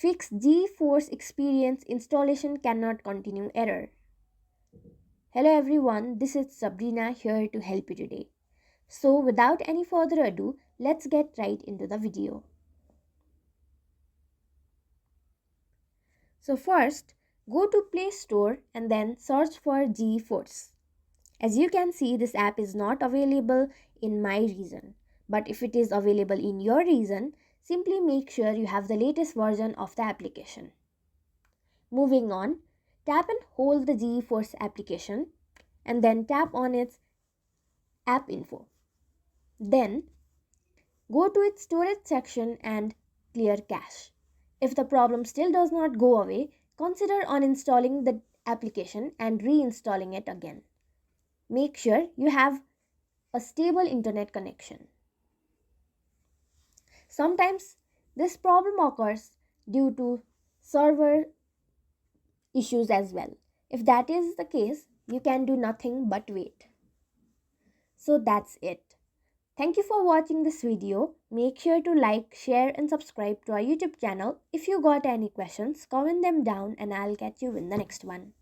Fix GeForce Experience installation cannot continue error. Hello everyone, this is Sabrina here to help you today. So without any further ado, let's get right into the video. So first, go to Play Store and then search for GeForce. As you can see, this app is not available in my region. But if it is available in your region, simply make sure you have the latest version of the application. Moving on, tap and hold the GeForce application and then tap on its app info. Then go to its storage section and clear cache. If the problem still does not go away, consider uninstalling the application and reinstalling it again. Make sure you have a stable internet connection. Sometimes this problem occurs due to server issues as well. If that is the case, you can do nothing but wait. So that's it. Thank you for watching this video. Make sure to like, share and subscribe to our YouTube channel. If you got any questions, comment them down and I'll catch you in the next one.